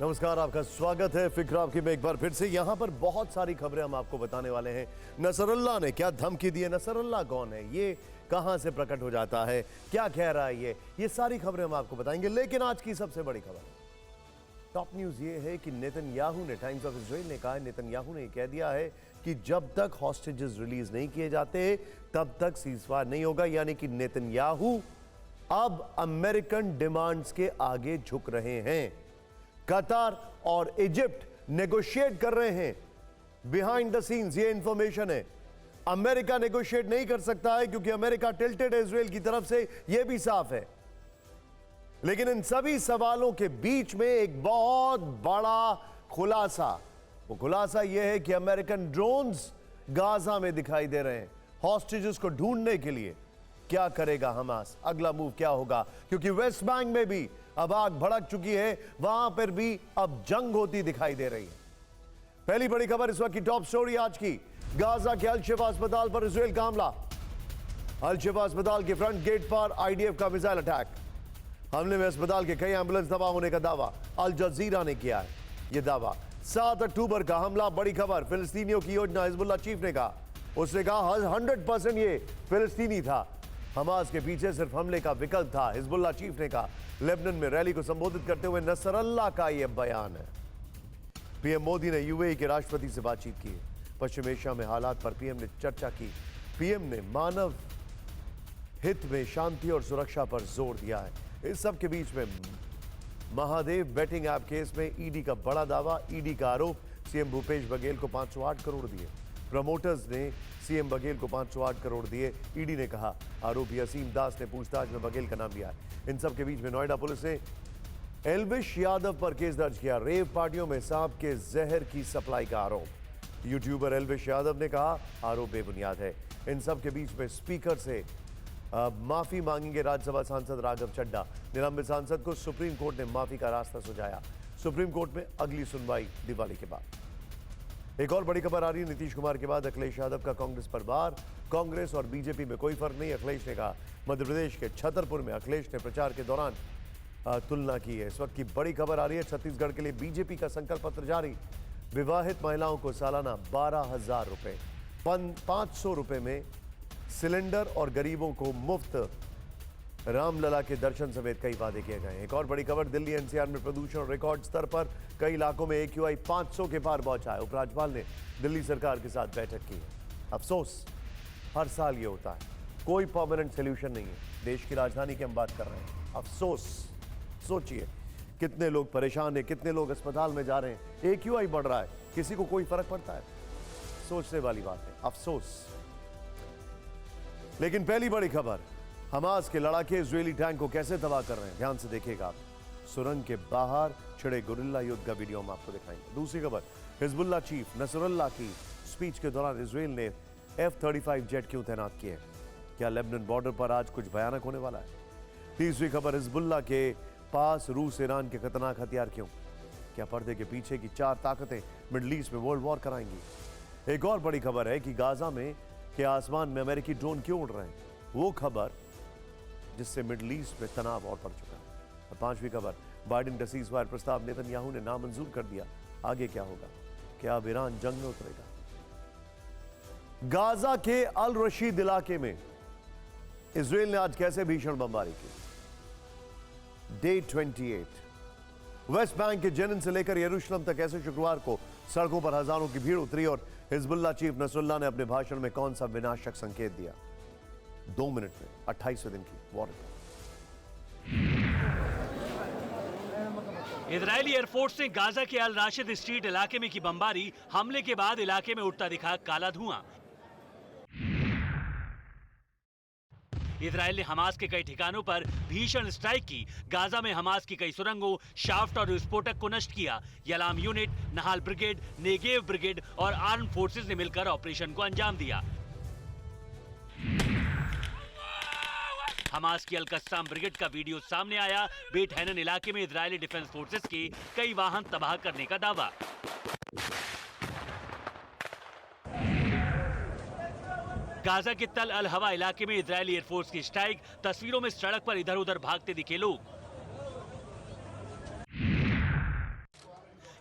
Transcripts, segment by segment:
नमस्कार, आपका स्वागत है फिक्र आपकी में एक बार फिर से। यहां पर बहुत सारी खबरें हम आपको बताने वाले हैं। नसरुल्लाह ने क्या धमकी दी है, नसरुल्लाह कौन है, ये कहां से प्रकट हो जाता है, क्या कह रहा है, ये सारी खबरें हम आपको बताएंगे। लेकिन आज की सबसे बड़ी खबर, टॉप न्यूज ये है कि नेतन्याहू ने, टाइम्स ऑफ इजराइल ने कहा है, नेतन्याहू ने कह दिया है कि जब तक हॉस्टेजेस रिलीज नहीं किए जाते तब तक सीजफायर नहीं होगा। यानी कि नेतन्याहू अब अमेरिकन डिमांड्स के आगे झुक रहे हैं। कतार और इजिप्ट नेगोशिएट कर रहे हैं बिहाइंड द सीन्स, ये इंफॉर्मेशन है। अमेरिका नेगोशिएट नहीं कर सकता है क्योंकि अमेरिका टिल्टेड है इजराइल की तरफ से, यह भी साफ है। लेकिन इन सभी सवालों के बीच में एक बहुत बड़ा खुलासा, वो खुलासा यह है कि अमेरिकन ड्रोन्स गाजा में दिखाई दे रहे हैं हॉस्टेजेस को ढूंढने के लिए। क्या करेगा हमास, अगला मूव क्या होगा, क्योंकि वेस्ट बैंक में भी अब आग भड़क चुकी है, वहां पर भी अब जंग होती दिखाई दे रही है। पहली बड़ी खबर इस वक्त की टॉप स्टोरी आज की, गाजा के अल शिफा अस्पताल पर इजराइल का हमला। अल शिफा अस्पताल के फ्रंट गेट पर आईडीएफ का मिसाइल अटैक। हमले में अस्पताल के कई एम्बुलेंस तबाह होने का दावा अल जजीरा ने किया है। यह दावा 7 अक्टूबर का हमला, बड़ी खबर, फिलिस्तीनियों की योजना, हिजबुल्लाह चीफ ने कहा। उसने कहा 100% ये फिलिस्तीनी था, हमास के पीछे सिर्फ हमले का विकल्प था। हिजबुल्लाह चीफ ने कहा। लेबनान में रैली को संबोधित करते हुए नसरल्लाह का यह बयान है। पीएम मोदी ने यूएई के राष्ट्रपति से बातचीत की। पश्चिम एशिया में हालात पर पीएम ने चर्चा की। पीएम ने मानव हित में शांति और सुरक्षा पर जोर दिया है। इस सब के बीच में महादेव बेटिंग ऐप केस में ईडी का बड़ा दावा, ईडी का आरोप, सीएम भूपेश बघेल को 508 करोड़ दिए। प्रमोटर्स ने सीएम बघेल को 508 करोड़ दिए। ईडी ने कहा आरोपी असीम दास ने पूछताछ में बघेल का नाम लिया है। इन सब के बीच में नोएडा पुलिस ने एल्विश यादव पर केस दर्ज किया। रेव पार्टियों में सांप के जहर की सप्लाई का आरोप। यूट्यूबर एल्विश यादव ने कहा आरोप बेबुनियाद है। इन सब के बीच में स्पीकर से माफी मांगेंगे राज्यसभा सांसद राघव चड्ढा। निलंबित सांसद को सुप्रीम कोर्ट ने माफी का रास्ता सुझाया। सुप्रीम कोर्ट में अगली सुनवाई दिवाली के बाद। एक और बड़ी खबर आ रही है, नीतीश कुमार के बाद अखिलेश यादव का कांग्रेस पर वार। कांग्रेस और बीजेपी में कोई फर्क नहीं, अखिलेश ने कहा। मध्य प्रदेश के छतरपुर में अखिलेश ने प्रचार के दौरान तुलना की है। इस वक्त की बड़ी खबर आ रही है, छत्तीसगढ़ के लिए बीजेपी का संकल्प पत्र जारी। विवाहित महिलाओं को सालाना 12,000 रुपए, 500 रुपए में सिलेंडर और गरीबों को मुफ्त रामलला के दर्शन समेत कई वादे किए गए। एक और बड़ी खबर, दिल्ली एनसीआर में प्रदूषण रिकॉर्ड स्तर पर, कई इलाकों में AQI 500 के पार पहुंचा है। उपराज्यपाल ने दिल्ली सरकार के साथ बैठक की है। अफसोस, हर साल ये होता है, कोई परमानेंट सोल्यूशन नहीं है। देश की राजधानी की हम बात कर रहे हैं। अफसोस, सोचिए कितने लोग परेशान हैं, कितने लोग अस्पताल में जा रहे हैं, AQI बढ़ रहा है, किसी को कोई फर्क पड़ता है? सोचने वाली बात है, अफसोस। लेकिन पहली बड़ी खबर, हमास के लड़ाके इजरायली टैंक को कैसे तबाह कर रहे हैं, ध्यान से देखिएगा आप। सुरंग के बाहर छिड़े गुरिल्ला युद्ध का वीडियो हम आपको दिखाएंगे। दूसरी खबर, हिजबुल्लाह चीफ नसरुल्लाह की स्पीच के दौरान इजरायल ने F-35 जेट क्यों तैनात किए, क्या लेबनान बॉर्डर पर आज कुछ भयानक होने वाला है? तीसरी खबर, हिजबुल्लाह के पास रूस ईरान के खतरनाक हथियार क्यों, क्या पर्दे के पीछे की 4 ताकतें मिडल ईस्ट में वर्ल्ड वॉर कराएंगी? एक और बड़ी खबर है कि गाजा में के आसमान में अमेरिकी ड्रोन क्यों उड़ रहे हैं, वो खबर जिससे मिडल ईस्ट में तनाव और बढ़ चुका है। और पांचवी खबर, बाइडेन का सीजफायर प्रस्ताव नेतन्याहू ने नामंजूर कर दिया, आगे क्या होगा, क्या अब ईरान जंग में उतरेगा? गाजा के अल रशीद इलाके में इजरायल ने आज कैसे भीषण बमबारी की? डे 28, वेस्ट बैंक के जेनिन से लेकर यरूशलेम तक ऐसे शुक्रवार को सड़कों पर हजारों की भीड़ उतरी और हिजबुल्लाह चीफ नसरुल्लाह ने अपने भाषण में कौन सा विनाशक संकेत दिया? 2 मिनट में 28वें दिन की वॉर। इजरायली एयरफोर्स ने गाजा के अल राशिद स्ट्रीट इलाके में की बमबारी। हमले के बाद इलाके में उठता दिखा काला धुआं। इजरायल ने हमास के कई ठिकानों पर भीषण स्ट्राइक की। गाजा में हमास की कई सुरंगों, शाफ्ट और विस्फोटक को नष्ट किया। Yalam unit, नहाल brigade, Negev brigade और आर्म फोर्सेस ने मिलकर ऑपरेशन को अंजाम दिया। हमास की अल-कस्साम ब्रिगेड का वीडियो सामने आया। बेट हैनन इलाके में इजरायली डिफेंस फोर्सेस के कई वाहन तबाह करने का दावा। गाजा के तल अल हवा इलाके में इजरायली एयरफोर्स की स्ट्राइक। तस्वीरों में सड़क पर इधर उधर भागते दिखे लोग।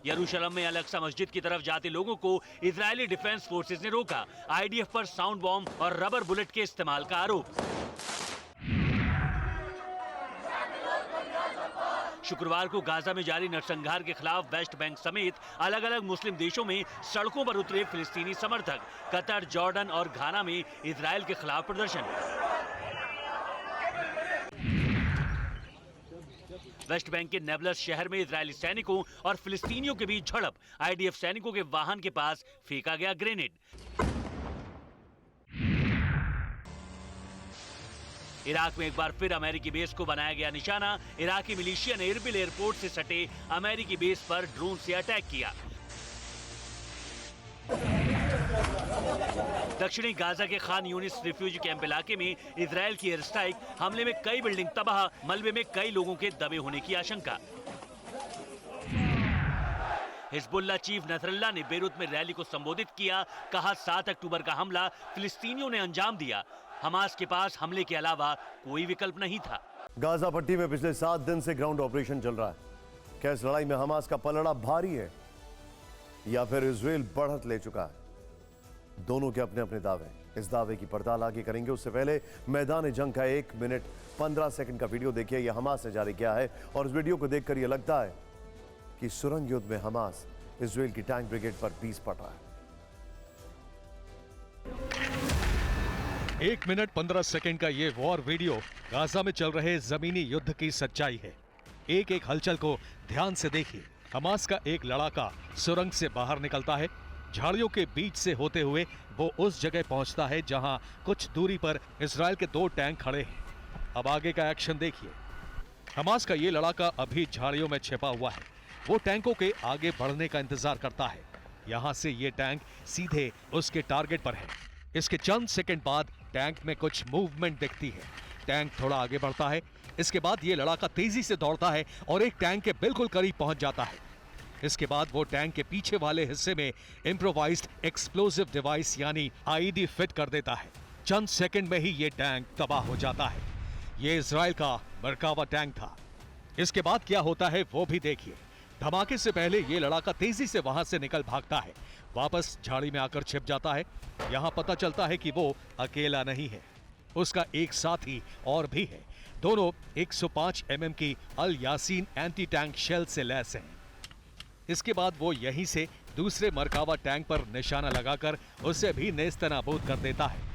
यरूशलेम में अल-अक्सा मस्जिद की तरफ जाते लोगों को इजरायली डिफेंस फोर्सेज ने रोका। आईडीएफ पर साउंड बॉम्ब और रबर बुलेट के इस्तेमाल का आरोप। शुक्रवार को गाजा में जारी नरसंहार के खिलाफ वेस्ट बैंक समेत अलग अलग मुस्लिम देशों में सड़कों पर उतरे फिलिस्तीनी समर्थक। कतर, जॉर्डन और घाना में इजरायल के खिलाफ प्रदर्शन। वेस्ट बैंक के नेबलस शहर में इजरायली सैनिकों और फिलिस्तीनियों के बीच झड़प। आईडीएफ सैनिकों के वाहन के पास फेंका गया ग्रेनेड। इराक में एक बार फिर अमेरिकी बेस को बनाया गया निशाना। इराकी मिलिशिया ने इरबिल एयरपोर्ट से सटे अमेरिकी बेस पर ड्रोन से अटैक किया। दक्षिणी गाजा के खान यूनिस रिफ्यूजी कैंप इलाके में इजरायल की एयर स्ट्राइक हमले में कई बिल्डिंग तबाह, मलबे में कई लोगों के दबे होने की आशंका। हिजबुल्लाह चीफ नसरल्लाह ने बेरूत में रैली को संबोधित किया। कहा 7 अक्टूबर का हमला फिलिस्तीनियों ने अंजाम दिया। हमास के पास हमले के अलावा कोई विकल्प नहीं था। गाजा पट्टी में पिछले 7 दिन से ग्राउंड ऑपरेशन चल रहा है। क्या इस लड़ाई में हमास का पलड़ा भारी है या फिर इजरायल बढ़त ले चुका है? दोनों के अपने अपने दावे। इस दावे की पड़ताल आगे करेंगे। उससे पहले मैदान जंग का 1 मिनट 15 सेकंड का वीडियो देखिए। यह हमास ने जारी किया है और इस वीडियो को देखकर यह लगता है कि सुरंग युद्ध में हमास इजरायल की टैंक ब्रिगेड पर पीस पड़ रहा है। 1 मिनट 15 सेकंड का ये वॉर वीडियो गाजा में चल रहे जमीनी युद्ध की सच्चाई है। एक एक हलचल को ध्यान से देखिए। हमास का एक लड़ाका सुरंग से बाहर निकलता है। झाड़ियों के बीच से होते हुए वो उस जगह पहुंचता है जहां कुछ दूरी पर इजरायल के 2 टैंक खड़े हैं। अब आगे का एक्शन देखिए। हमास का ये लड़ाका अभी झाड़ियों में छिपा हुआ है। वो टैंकों के आगे बढ़ने का इंतजार करता है। यहां से ये टैंक सीधे उसके टारगेट पर है। इसके चंद सेकंड बाद टैंक में कुछ मूवमेंट दिखती है। टैंक थोड़ा आगे बढ़ता है। इसके बाद ये लड़ाका तेजी से दौड़ता है और एक टैंक के बिल्कुल करीब पहुंच जाता है। इसके बाद वो टैंक के पीछे वाले हिस्से में इम्प्रोवाइज्ड एक्सप्लोसिव डिवाइस यानी आईईडी फिट कर देता है। चंद सेकंड में ही ये टैंक तबाह हो जाता है। ये इजराइल का मरकावा टैंक था। इसके बाद क्या होता है वो भी देखिए। धमाके से पहले ये लड़ाका तेजी से वहां से निकल भागता है, वापस झाड़ी में आकर छिप जाता है। यहां पता चलता है कि वो अकेला नहीं है, उसका एक साथी और भी है। दोनों 105 mm की अल यासीन एंटी टैंक शेल से लैस हैं। इसके बाद वो यहीं से दूसरे मरकावा टैंक पर निशाना लगाकर उसे भी नेस्तनाबूद कर देता है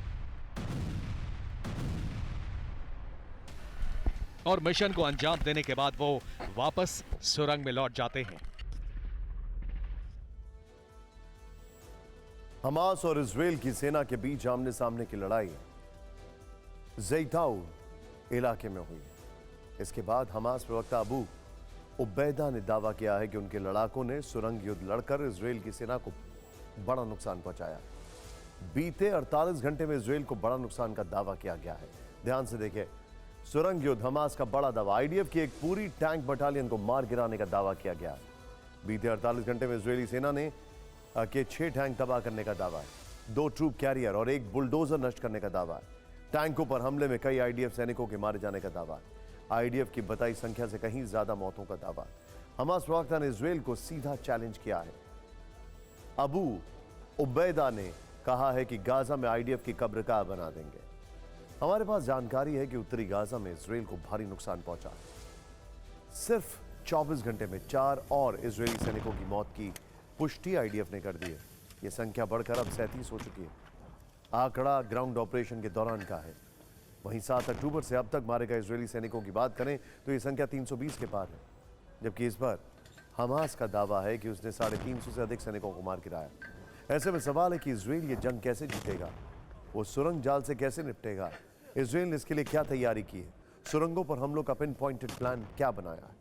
और मिशन को अंजाम देने के बाद वो वापस सुरंग में लौट जाते हैं। हमास और इजरायल की सेना के बीच आमने सामने की लड़ाई ज़ैताउन इलाके में हुई। इसके बाद हमास प्रवक्ता अबू उबैदा ने दावा किया है कि उनके लड़ाकों ने सुरंग युद्ध लड़कर इजरायल की सेना को बड़ा नुकसान पहुंचाया। बीते 48 घंटे में इजरायल को बड़ा नुकसान का दावा किया गया है। ध्यान से देखिए, सुरंग युद्ध हमास का बड़ा दावा। आईडीएफ की एक पूरी टैंक बटालियन को मार गिराने का दावा किया गया है। बीते 48 घंटे में इजरायली सेना ने के 6 टैंक तबाह करने का दावा है। 2 ट्रूप कैरियर और 1 बुलडोजर नष्ट करने का दावा है। टैंकों पर हमले में कई आईडीएफ सैनिकों के मारे जाने का दावा है। आईडीएफ की बताई संख्या से कहीं ज्यादा मौतों का दावा। हमास प्रवक्ता ने इजरायल को सीधा चैलेंज किया है। अबू उबैदा ने कहा है कि गाजा में आईडीएफ की कब्रगाह बना देंगे। हमारे पास जानकारी है कि उत्तरी गाजा में इजरायल को भारी नुकसान पहुंचा। सिर्फ 24 घंटे में 4 और इजरायली सैनिकों की मौत की पुष्टि आईडीएफ ने कर दी है। यह संख्या बढ़कर अब 37 हो चुकी है। आंकड़ा ग्राउंड ऑपरेशन के दौरान का है। वहीं 7 अक्टूबर से अब तक मारे गए इजरायली सैनिकों की बात करें तो यह संख्या 320 के पार है, जबकि इस बार हमास का दावा है कि उसने 350 से अधिक सैनिकों को मार गिराया। ऐसे में सवाल है कि इजरायल ये जंग कैसे जीतेगा, वो सुरंग जाल से कैसे निपटेगा, इजरायल ने इसके लिए क्या तैयारी की है, सुरंगों पर हमलों का पिन पॉइंटेड प्लान क्या बनाया है।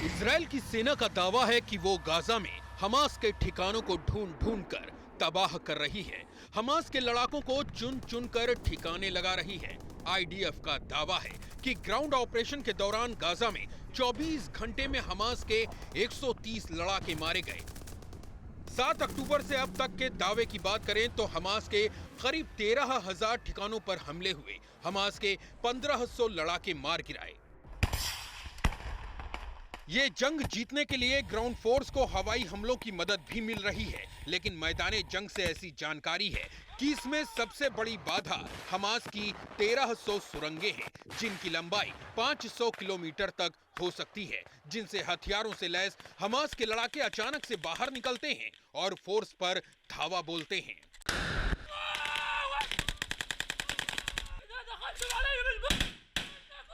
इजरायल की सेना का दावा है कि वो गाजा में हमास के ठिकानों को ढूंढ कर तबाह कर रही है। हमास के लड़ाकों को चुन चुन कर ठिकाने लगा रही है। आईडीएफ का दावा है कि ग्राउंड ऑपरेशन के दौरान गाजा में 24 घंटे में हमास के 130 लड़ाके मारे गए। 7 अक्टूबर से अब तक के दावे की बात करें तो हमास के करीब 13,000 ठिकानों पर हमले हुए, हमास के 1500 लड़ाके मार गिराए। ये जंग जीतने के लिए ग्राउंड फोर्स को हवाई हमलों की मदद भी मिल रही है, लेकिन मैदाने जंग से ऐसी जानकारी है कि इसमें सबसे बड़ी बाधा हमास की 1300 सुरंगें हैं, जिनकी लंबाई 500 किलोमीटर तक हो सकती है, जिनसे हथियारों से लैस हमास के लड़ाके अचानक से बाहर निकलते हैं और फोर्स पर धावा बोलते हैं।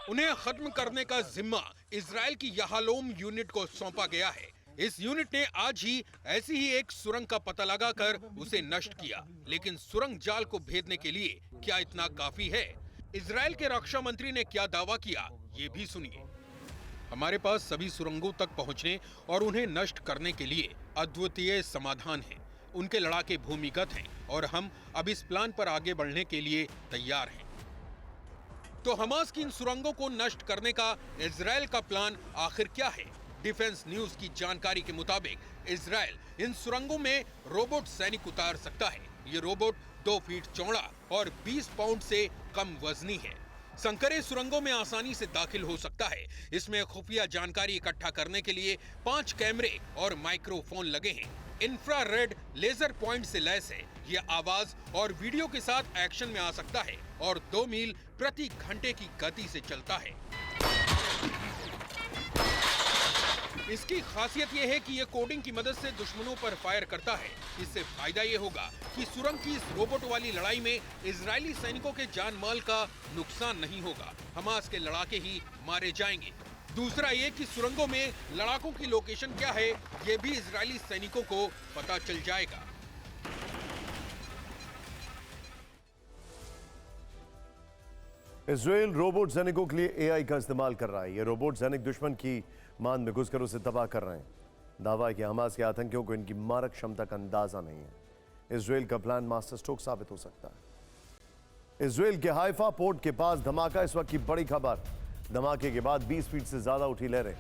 उन्हें खत्म करने का जिम्मा इजराइल की याहलोम यूनिट को सौंपा गया है। इस यूनिट ने आज ही ऐसी ही एक सुरंग का पता लगाकर उसे नष्ट किया, लेकिन सुरंग जाल को भेदने के लिए क्या इतना काफी है? इजराइल के रक्षा मंत्री ने क्या दावा किया, ये भी सुनिए। हमारे पास सभी सुरंगों तक पहुंचने और उन्हें नष्ट करने के लिए अद्वितीय समाधान है। उनके लड़ाके भूमिगत हैं और हम अब इस प्लान पर आगे बढ़ने के लिए तैयार हैं। तो हमास की इन सुरंगों को नष्ट करने का इजराइल का प्लान आखिर क्या है? डिफेंस न्यूज की जानकारी के मुताबिक इजराइल इन सुरंगों में रोबोट सैनिक उतार सकता है। ये रोबोट 2 फीट चौड़ा और 20 पाउंड से कम वजनी है। संकरे सुरंगों में आसानी से दाखिल हो सकता है। इसमें खुफिया जानकारी इकट्ठा करने के लिए 5 कैमरे और माइक्रोफोन लगे हैं। इंफ्रारेड लेजर पॉइंट से लैस है। यह आवाज और वीडियो के साथ एक्शन में आ सकता है और 2 मील प्रति घंटे की गति से चलता है। इसकी खासियत यह है कि यह कोडिंग की मदद से दुश्मनों पर फायर करता है। इससे फायदा यह होगा कि सुरंग की इस रोबोट वाली लड़ाई में इजरायली सैनिकों के जान माल का नुकसान नहीं होगा। हमास के लड़ाके ही मारे जाएंगे। दूसरा ये कि सुरंगों में लड़ाकों की लोकेशन क्या है, ये भी इजरायली सैनिकों को पता चल जाएगा। इजराइल रोबोट सैनिकों के लिए एआई का इस्तेमाल कर रहा है। ये रोबोट सैनिक दुश्मन की मान में घुसकर उसे तबाह कर रहे हैं। दावा है कि हमास के आतंकियों को इनकी मारक क्षमता का अंदाजा नहीं है। इजराइल का प्लान मास्टर स्ट्रोक साबित हो सकता है। इजराइल के हाइफा पोर्ट के पास धमाका, इस वक्त की बड़ी खबर। धमाके के बाद 20 फीट से ज्यादा उठी लहरें।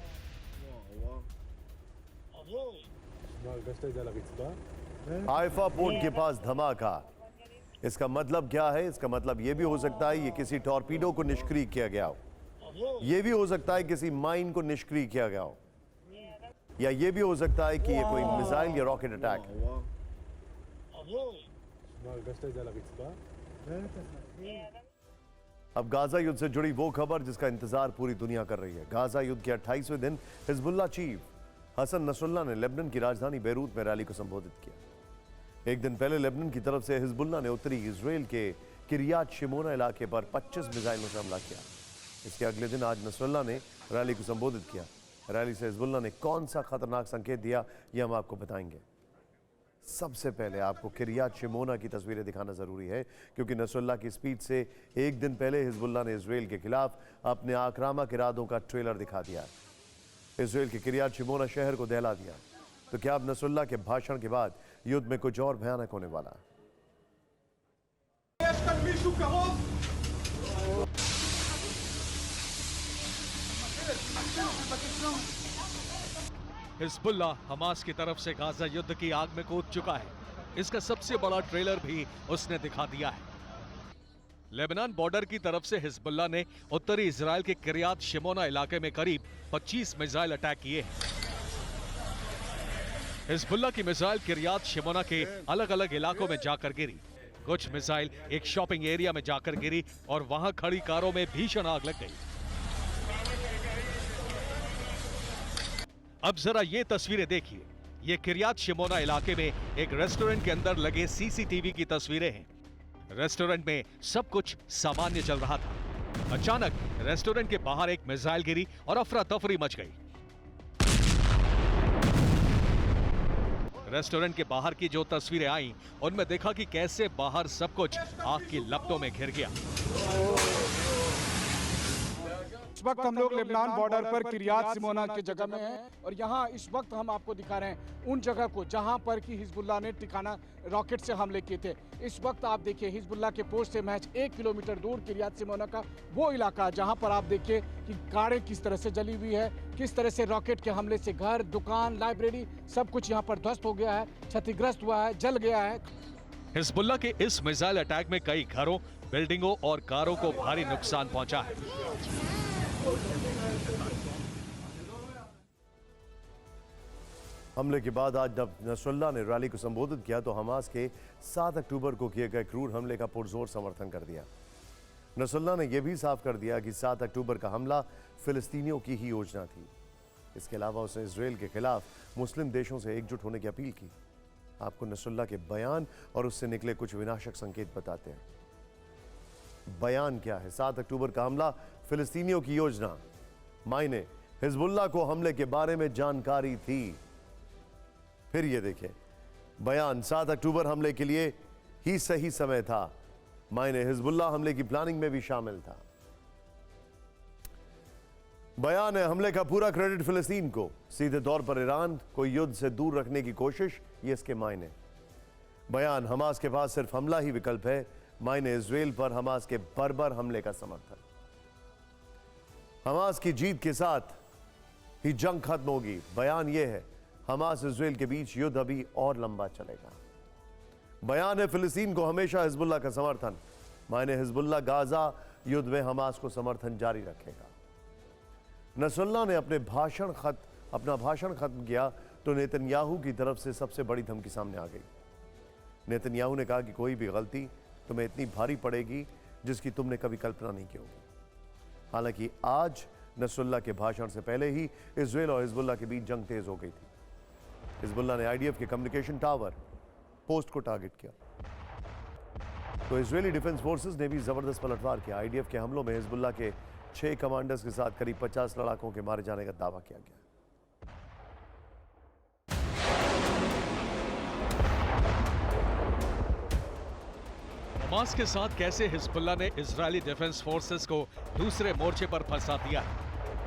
हाइफा पोर्ट के पास धमाका, इसका मतलब क्या है? इसका मतलब यह भी हो सकता है ये किसी टॉर्पीडो को निष्क्रिय किया गया हो। यह भी हो सकता है किसी माइन को निष्क्रिय किया गया हो, या यह भी हो सकता है कि यह कोई मिसाइल या रॉकेट अटैक है। अब गाजा युद्ध से जुड़ी वो खबर जिसका इंतजार पूरी दुनिया कर रही है। गाजा युद्ध के 28वें दिन हिजबुल्लाह चीफ हसन नसरुल्लाह ने लेबनान की राजधानी बेरूत में रैली को संबोधित किया। एक दिन पहले लेबनान की तरफ से हिजबुल्लाह ने उत्तरी इजराइल के किरियात शिमोना इलाके पर 25 मिसाइलों से हमला किया। इसके अगले दिन आज नसरुल्लाह ने रैली को संबोधित किया। रैली से हिजबुल्लाह ने कौन सा खतरनाक संकेत दिया, यह हम आपको बताएंगे। सबसे पहले आपको किरियात शिमोना की तस्वीरें दिखाना जरूरी है, क्योंकि नसरुल्लाह की स्पीच से एक दिन पहले हिजबुल्लाह ने इजराइल के खिलाफ अपने आक्रामक इरादों का ट्रेलर दिखा दिया। इजराइल के किरियात शिमोना शहर को दहला दिया। तो क्या अब नसरुल्लाह के भाषण के बाद युद्ध में कुछ और भयानक होने वाला है? हिजबुल्लाह हमास की तरफ से गाजा युद्ध की आग में कूद चुका है। इसका सबसे बड़ा ट्रेलर भी उसने दिखा दिया है। लेबनान बॉर्डर की तरफ से हिजबुल्लाह ने उत्तरी इजराइल के किरियात शिमोना इलाके में करीब 25 मिसाइल अटैक किए हैं। हिजबुल्लाह की मिसाइल किरियात शिमोना के अलग अलग इलाकों में जाकर गिरी। कुछ मिसाइल एक शॉपिंग एरिया में जाकर गिरी और वहां खड़ी कारों में भीषण आग लग गई। अब जरा ये तस्वीरें देखिए। ये किरियात शिमोना इलाके में एक रेस्टोरेंट के अंदर लगे सीसीटीवी की तस्वीरें हैं। रेस्टोरेंट में सब कुछ सामान्य चल रहा था। अचानक रेस्टोरेंट के बाहर एक मिसाइल गिरी और अफरा तफरी मच गई। रेस्टोरेंट के बाहर की जो तस्वीरें आई, उनमें देखा कि कैसे बाहर सब कुछ आग की लपटों में घिर गया। वक्त हम लोग लेबनान बॉर्डर पर किरियात सिमोना की जगह में हैं और यहाँ इस वक्त हम आपको दिखा रहे हैं उन जगह को जहाँ पर कि हिजबुल्लाह ने ठिकाना रॉकेट से हमले किए थे। इस वक्त आप देखिए हिजबुल्लाह के पोस्ट से महज 1 किलोमीटर दूर किरियात सिमोना का वो इलाका जहाँ पर आप देखिए कि कारें किस तरह से जली हुई है, किस तरह से रॉकेट के हमले से घर, दुकान, लाइब्रेरी सब कुछ यहाँ पर ध्वस्त हो गया है, क्षतिग्रस्त हुआ है, जल गया है। हिजबुल्लाह के इस मिसाइल अटैक में कई घरों, बिल्डिंगों और कारों को भारी नुकसान पहुंचा है। हमले के बाद आज जब नसरुल्लाह ने रैली को संबोधित किया तो हमास के 7 अक्टूबर को किए गए क्रूर हमले का पुरजोर समर्थन कर दिया। नसरुल्लाह ने यह भी साफ कर दिया कि 7 अक्टूबर का हमला फिलिस्तीनियों की ही योजना थी। इसके अलावा उसने इजराइल के खिलाफ मुस्लिम देशों से एकजुट होने की अपील की। आपको नसरुल्लाह के बयान और उससे निकले कुछ विनाशक संकेत बताते हैं। बयान क्या है? 7 अक्टूबर का हमला फिलिस्तीनियों की योजना। मायने हिजबुल्लाह को हमले के बारे में जानकारी थी। फिर ये देखें बयान, 7 अक्टूबर हमले के लिए ही सही समय था। मायने हिजबुल्लाह हमले की प्लानिंग में भी शामिल था। बयान है हमले का पूरा क्रेडिट फिलिस्तीन को, सीधे तौर पर ईरान को युद्ध से दूर रखने की कोशिश, ये इसके मायने। बयान हमास के पास सिर्फ हमला ही विकल्प है। मायने इजराइल पर हमास के बर्बर हमले का समर्थन। हमास की जीत के साथ ही जंग खत्म होगी। बयान यह है हमास इजराइल के बीच युद्ध अभी और लंबा चलेगा। बयान है फिलिस्तीन को हमेशा हिजबुल्लाह का समर्थन। मायने हिजबुल्लाह गाजा युद्ध में हमास को समर्थन जारी रखेगा। नसरुल्लाह ने अपना भाषण खत्म किया तो नेतन्याहू की तरफ से सबसे बड़ी धमकी सामने आ गई। नेतन्याहू ने कहा कि कोई भी गलती तुम्हें इतनी भारी पड़ेगी जिसकी तुमने कभी कल्पना नहीं की होगी। हालांकि आज नसरुल्लाह के भाषण से पहले ही इजराइल और हिजबुल्लाह के बीच जंग तेज हो गई थी। हिजबुल्लाह ने आईडीएफ के कम्युनिकेशन टावर पोस्ट को टारगेट किया तो इजरायली डिफेंस फोर्सेस ने भी जबरदस्त पलटवार किया। आईडीएफ के हमलों में हिजबुल्लाह के 6 कमांडर्स के साथ करीब 50 लड़ाकों के मारे जाने का दावा किया गया। हमास के साथ कैसे हिजबुल्लाह ने इजरायली डिफेंस फोर्सेस को दूसरे मोर्चे पर फंसा दिया है,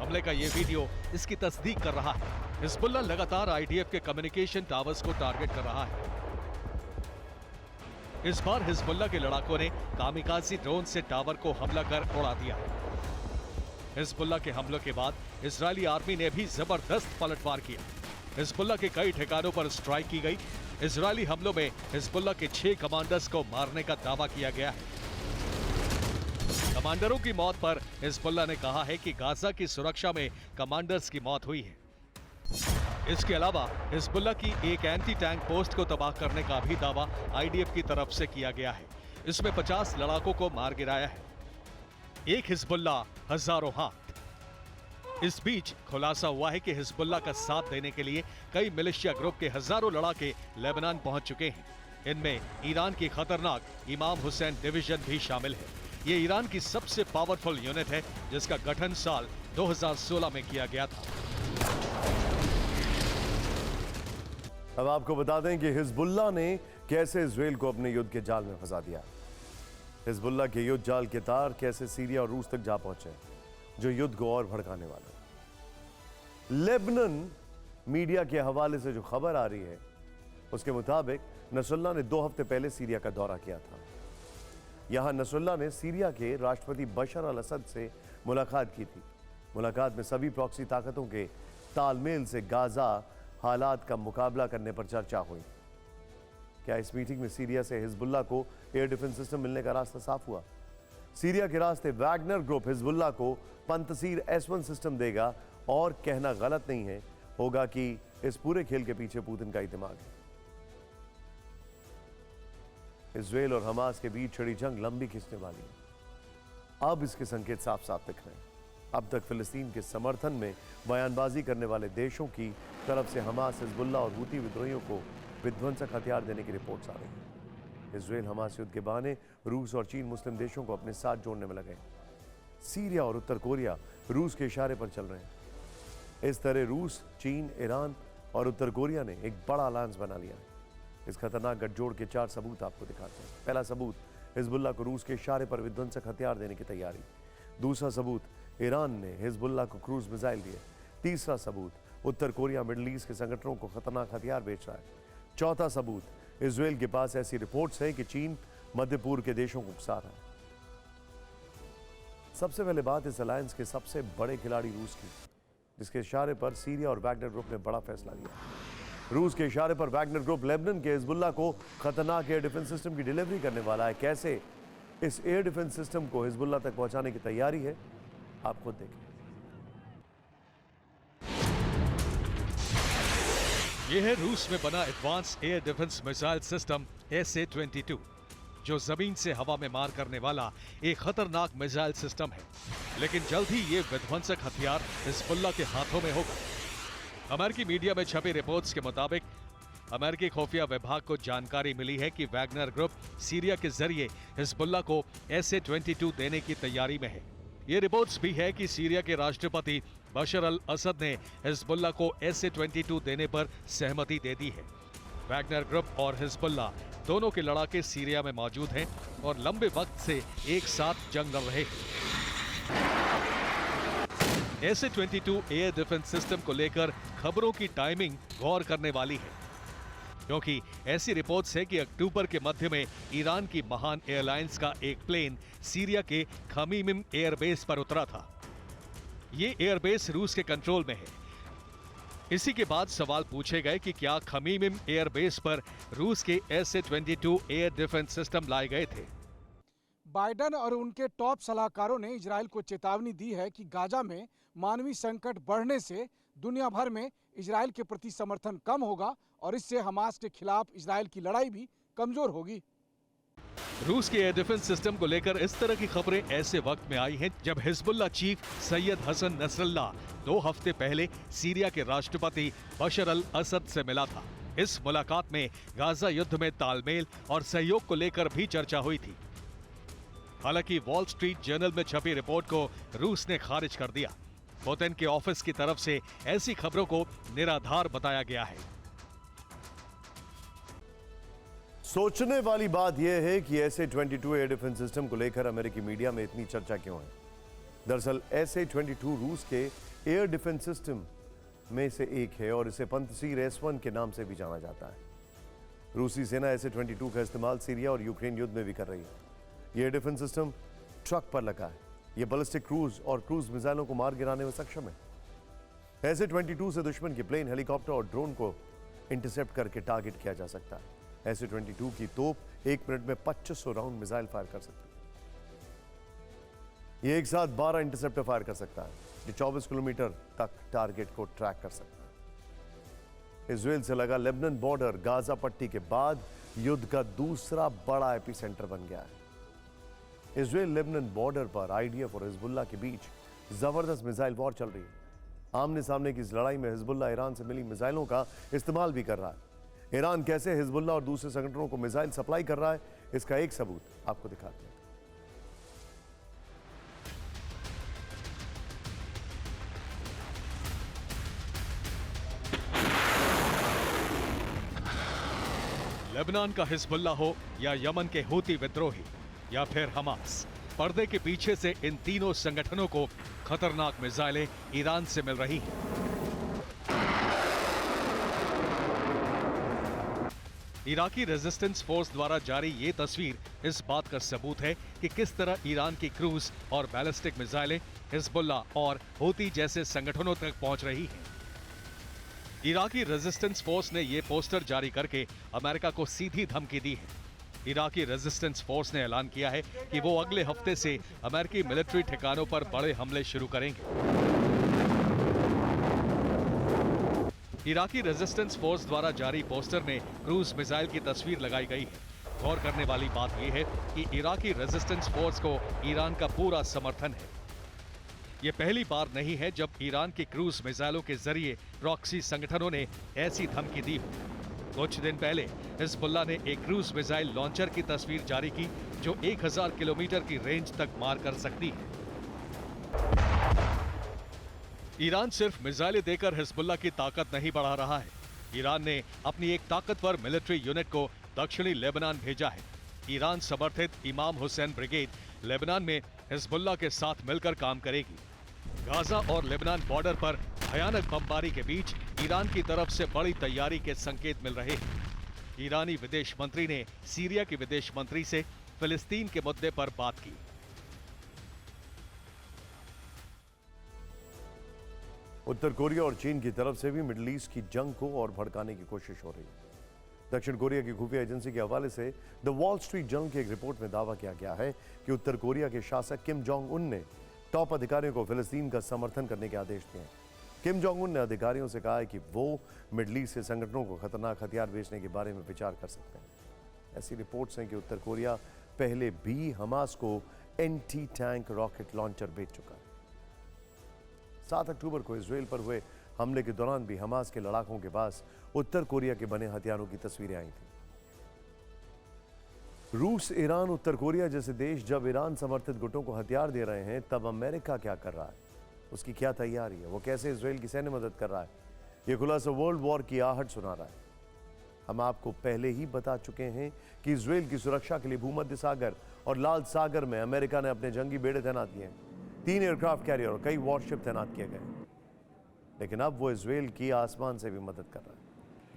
हमले का यह वीडियो इसकी तस्दीक कर रहा है। हिजबुल्लाह लगातार आईडीएफ के कम्युनिकेशन टावर्स को टारगेट कर रहा है। इस बार हिजबुल्लाह के लड़ाकों ने कामिकाजी ड्रोन से टावर को हमला कर उड़ा दिया। हिजबुल्लाह के हमलों के बाद इजरायली आर्मी ने भी जबरदस्त पलटवार किया। हिजबुल्लाह के कई ठिकानों पर स्ट्राइक की गई। इजरायली हमलों में हिजबुल्लाह के 6 कमांडर्स को मारने का दावा किया गया है। कमांडरों की मौत पर हिजबुल्लाह ने कहा है कि गाजा की सुरक्षा में कमांडर्स की मौत हुई है। इसके अलावा हिजबुल्लाह की एक एंटी टैंक पोस्ट को तबाह करने का भी दावा आईडीएफ की तरफ से किया गया है। इसमें 50 लड़ाकों को मार गिराया है। एक हिजबुल्लाह हजारों हाथ। इस बीच खुलासा हुआ है कि हिजबुल्लाह का साथ देने के लिए कई मिलिशिया ग्रुप के हजारों लड़ाके लेबनान पहुंच चुके हैं। इनमें ईरान की खतरनाक इमाम हुसैन डिवीजन भी शामिल है। ये ईरान की सबसे पावरफुल यूनिट है जिसका गठन साल 2016 में किया गया था। अब आपको बता दें कि हिजबुल्लाह ने कैसे इजराइल को अपने युद्ध के जाल में फंसा दिया। हिजबुल्लाह के युद्ध जाल के तार कैसे सीरिया और रूस तक जा पहुंचे, जो युद्ध को और भड़काने वाले। लेबनान मीडिया के हवाले से जो खबर आ रही है उसके मुताबिक नसरुल्लाह ने 2 हफ्ते पहले सीरिया का दौरा किया था। यहां नसरुल्लाह ने सीरिया के राष्ट्रपति बशर अल असद से मुलाकात की थी। मुलाकात में सभी प्रॉक्सी ताकतों के तालमेल से गाजा हालात का मुकाबला करने पर चर्चा हुई। क्या इस मीटिंग में सीरिया से हिजबुल्लाह को एयर डिफेंस सिस्टम मिलने का रास्ता साफ हुआ? सीरिया के रास्ते वैगनर ग्रुप हिजबुल्लाह को पंतसीर S-1 सिस्टम देगा और कहना गलत नहीं है होगा कि इस पूरे खेल के पीछे पुतिन का ही दिमाग है। इजराइल और हमास के बीच छिड़ी जंग लंबी खिंचने वाली है। अब इसके संकेत साफ साफ दिख रहे हैं। अब तक फिलिस्तीन के समर्थन में बयानबाजी करने वाले देशों की तरफ से हमास, हिजबुल्लाह और हूती विद्रोहियों को विध्वंसक हथियार देने की रिपोर्ट्स आ रही हैं। इजराइल हमास युद्ध के बहाने रूस और चीन मुस्लिम देशों को अपने साथ जोड़ने में लगे हैं। सीरिया और उत्तर कोरिया रूस के इशारे पर चल रहे हैं। इस तरह रूस, चीन, ईरान और उत्तर कोरिया ने एक बड़ा अलायंस बना लिया है। इस खतरनाक गठजोड़ के 4 सबूत आपको दिखाते हैं। पहला सबूत, हिजबुल्लाह को रूस के इशारे पर विध्वंसक हथियार देने की तैयारी। दूसरा सबूत, ईरान ने हिजबुल्लाह को क्रूज मिसाइल दिए। तीसरा सबूत, उत्तर कोरिया मिडिल ईस्ट के संगठनों को खतरनाक हथियार बेच रहा है। चौथा सबूत, इजराइल के पास ऐसी रिपोर्ट्स हैं कि चीन मध्य पूर्व के देशों को उकसा रहा है। सबसे पहले बात इस अलायंस के सबसे बड़े खिलाड़ी रूस की, जिसके इशारे पर सीरिया और वैगनर ग्रुप ने बड़ा फैसला लिया। रूस के इशारे पर वैगनर ग्रुप लेबनान के हिजबुल्लाह को खतरनाक एयर डिफेंस सिस्टम की डिलीवरी करने वाला है। कैसे इस एयर डिफेंस सिस्टम को हिजबुल्लाह तक पहुंचाने की तैयारी है, आप खुद देखें। यह है रूस में बना advance air defence missile system SA-22, जो जमीन से हवा में मार करने वाला एक खतरनाक मिसाइल सिस्टम है। लेकिन जल्द ही ये विध्वंसक हथियार हिजबुल्लाह के हाथों में होगा। अमेरिकी मीडिया में छपी रिपोर्ट्स के मुताबिक अमेरिकी खुफिया विभाग को जानकारी मिली है कि वैगनर ग्रुप सीरिया के जरिए हिजबुल्लाह को SA-22 देने की तैयारी में है। ये रिपोर्ट्स भी है कि सीरिया के राष्ट्रपति बशर अल असद ने हिजबुल्लाह को SA-22 देने पर सहमति दे दी है। वैगनर ग्रुप और हिजबुल्लाह दोनों के लड़ाके सीरिया में मौजूद हैं और लंबे वक्त से एक साथ जंग लड़ रहे हैं। SA-22 एयर डिफेंस सिस्टम को लेकर खबरों की टाइमिंग गौर करने वाली है, क्योंकि ऐसी रिपोर्ट्स है कि अक्टूबर के मध्य में ईरान की महान एयरलाइंस का एक प्लेन सीरिया के खमीमिम एयरबेस पर उतरा था। ये एयरबेस रूस के कंट्रोल में है। इसी के बाद सवाल पूछे गए कि क्या खमीमिम एयरबेस पर रूस के SA-22 एयर डिफेंस सिस्टम लाए गए थे। बाइडेन और उनके टॉप सलाहकारों ने इजराइल को चेतावनी दी है कि गाजा में मानवीय संकट बढ़ने से दुनिया भर में इजराइल के प्रति समर्थन कम होगा और इससे हमास के खिलाफ इजराइल की लड़ाई भी कमजोर होगी। रूस के एयर डिफेंस सिस्टम को लेकर इस तरह की खबरें ऐसे वक्त में आई हैं जब Hezbollah chief Syed Hassan Nasrallah 2 हफ्ते पहले सीरिया के राष्ट्रपति बशर अल असद से मिला था। इस मुलाकात में गाजा युद्ध में तालमेल और सहयोग को लेकर भी चर्चा हुई थी। हालांकि वॉल स्ट्रीट जर्नल में छपी रिपोर्ट को रूस ने खारिज कर दिया। पुतिन के ऑफिस की तरफ से ऐसी खबरों को निराधार बताया गया है। सोचने वाली बात यह है कि SA-22 एयर डिफेंस सिस्टम को लेकर अमेरिकी मीडिया में इतनी चर्चा क्यों है। दरअसल SA-22 रूस के एयर डिफेंस सिस्टम में से एक है और इसे पंतसीर S-1 के नाम से भी जाना जाता है। रूसी सेना SA-22 का इस्तेमाल सीरिया और यूक्रेन युद्ध में भी कर रही है। यह डिफेंस सिस्टम ट्रक पर लगा है। यह बैलिस्टिक क्रूज और क्रूज मिसाइलों को मार गिराने में सक्षम है। SA-22 से दुश्मन के प्लेन, हेलीकॉप्टर और ड्रोन को इंटरसेप्ट करके टारगेट किया जा सकता है। SA-22 की तोप 1 मिनट में 2500 राउंड मिसाइल फायर कर सकती है। यह एक साथ 12 इंटरसेप्टर फायर कर सकता है, जो 24 किलोमीटर तक टारगेट को ट्रैक कर सकता है। इजराइल से लगा लेबनान बॉर्डर गाजा पट्टी के बाद युद्ध का दूसरा बड़ा एपिसेंटर बन गया है। इजराइल लेबनान बॉर्डर पर IDF और हिजबुल्लाह के बीच जबरदस्त मिसाइल वॉर चल रही है। आमने सामने की इस लड़ाई में हिजबुल्लाह ईरान से मिली मिसाइलों का इस्तेमाल भी कर रहा है। ईरान कैसे हिजबुल्लाह और दूसरे संगठनों को मिसाइल सप्लाई कर रहा है, इसका एक सबूत आपको दिखाते हैं। लेबनान का हिजबुल्लाह हो या यमन के हूती विद्रोही या फिर हमास, पर्दे के पीछे से इन तीनों संगठनों को खतरनाक मिसाइलें ईरान से मिल रही हैं। इराकी रेजिस्टेंस फोर्स द्वारा जारी ये तस्वीर इस बात का सबूत है कि किस तरह ईरान की क्रूज और बैलिस्टिक मिसाइलें हिजबुल्लाह और हूती जैसे संगठनों तक पहुंच रही हैं। इराकी रेजिस्टेंस फोर्स ने ये पोस्टर जारी करके अमेरिका को सीधी धमकी दी है। इराकी रेजिस्टेंस फोर्स ने ऐलान किया है कि वो अगले हफ्ते से अमेरिकी मिलिट्री ठिकानों पर बड़े हमले शुरू करेंगे। इराकी रेजिस्टेंस फोर्स द्वारा जारी पोस्टर में क्रूज मिसाइल की तस्वीर लगाई गई है। गौर करने वाली बात यह है कि इराकी रेजिस्टेंस फोर्स को ईरान का पूरा समर्थन है। ये पहली बार नहीं है जब ईरान की क्रूज मिसाइलों के जरिए प्रॉक्सी संगठनों ने ऐसी धमकी दी। कुछ दिन पहले हिजबुल्लाह ने एक क्रूज मिसाइल लॉन्चर की तस्वीर जारी की जो 1000 किलोमीटर की रेंज तक मार कर सकती है। ईरान सिर्फ मिसाइलें देकर हिजबुल्लाह की ताकत नहीं बढ़ा रहा है। ईरान ने अपनी एक ताकतवर मिलिट्री यूनिट को दक्षिणी लेबनान भेजा है। ईरान समर्थित इमाम हुसैन ब्रिगेड लेबनान में हिजबुल्लाह के साथ मिलकर काम करेगी। गाजा और लेबनान बॉर्डर पर भयानक बमबारी के बीच ईरान की तरफ से बड़ी तैयारी के संकेत मिल रहे हैं। ईरानी विदेश मंत्री ने सीरिया के विदेश मंत्री से फिलिस्तीन के मुद्दे पर बात की। उत्तर कोरिया और चीन की तरफ से भी मिडिल ईस्ट की जंग को और भड़काने की कोशिश हो रही है। दक्षिण कोरिया की खुफिया एजेंसी के हवाले से द वॉल स्ट्रीट जर्नल की एक रिपोर्ट में दावा किया गया है कि उत्तर कोरिया के शासक किम जोंग उन ने टॉप अधिकारियों को फिलिस्तीन का समर्थन करने के आदेश दिए हैं। किम जोंग उन ने अधिकारियों से कहा है कि वो मिडिल ईस्ट से संगठनों को खतरनाक हथियार बेचने के बारे में विचार कर सकते हैं। ऐसी रिपोर्ट्स हैं कि उत्तर कोरिया पहले भी हमास को एंटी टैंक रॉकेट लॉन्चर बेच चुका है। 7 अक्टूबर को इजराइल पर हुए हमले के दौरान भी हमास के लड़ाकों के पास उत्तर कोरिया के बने हथियारों की तस्वीरें आई थी। रूस, ईरान, उत्तर कोरिया जैसे देश जब ईरान समर्थित गुटों को हथियार दे रहे हैं, तब अमेरिका क्या कर रहा है, उसकी क्या तैयारी है, वो कैसे इजराइल की सैन्य मदद कर रहा है, ये खुलासा वर्ल्ड वॉर की आहट सुना रहा है। हम आपको पहले ही बता चुके हैं कि इजराइल की सुरक्षा के लिए भूमध्य सागर और लाल सागर में अमेरिका ने अपने जंगी बेड़े तैनात किए हैं। 3 एयरक्राफ्ट कैरियर और कई वॉरशिप तैनात किए गए। लेकिन अब वो इजराइल की आसमान से भी मदद कर रहा है।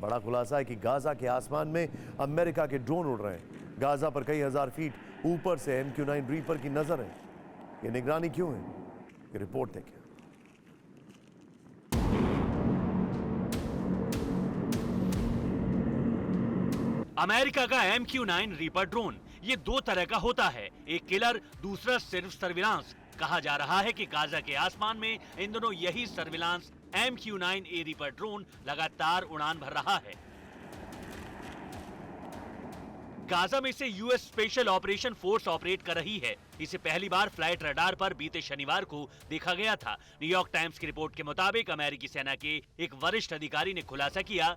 बड़ा खुलासा है कि गाजा के आसमान में अमेरिका के ड्रोन उड़ रहे हैं। गाजा पर कई हजार फीट ऊपर से MQ-9 रीपर की नजर है। ये निगरानी क्यों है, ये रिपोर्ट देखिए। अमेरिका का MQ-9 रीपर ड्रोन ये 2 तरह का होता है, एक किलर, दूसरा सिर्फ सर्विलांस। कहा जा रहा है कि गाजा के आसमान में इन दोनों यही सर्विलांस MQ-9A रीपर ड्रोन लगातार उड़ान भर रहा है। गाजा में इसे US special operation force operate कर रही है। इसे पहली बार फ्लाइट रडार पर बीते शनिवार को देखा गया था। न्यूयॉर्क टाइम्स की रिपोर्ट के मुताबिक अमेरिकी सेना के एक वरिष्ठ अधिकारी ने खुलासा किया,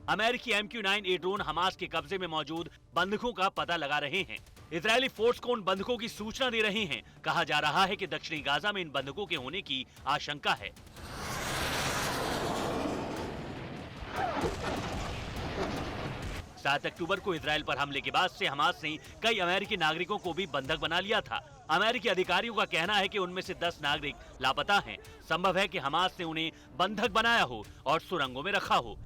अमेरिकी MQ-9A ड्रोन हमास के कब्जे में मौजूद बंधकों का पता लगा रहे हैं। इजरायली फोर्स को उन बंधकों की सूचना दे रहे हैं। कहा जा रहा है कि दक्षिणी गाजा में इन बंधकों के होने की आशंका है। सात अक्टूबर को इजरायल पर हमले के बाद से हमास ने कई अमेरिकी नागरिकों को भी बंधक बना लिया था। अमेरिकी अधिकारियों का कहना है कि उनमें से 10 नागरिक लापता हैं। संभव है कि हमास ने उन्हें बंधक बनाया हो और सुरंगों में रखा हो।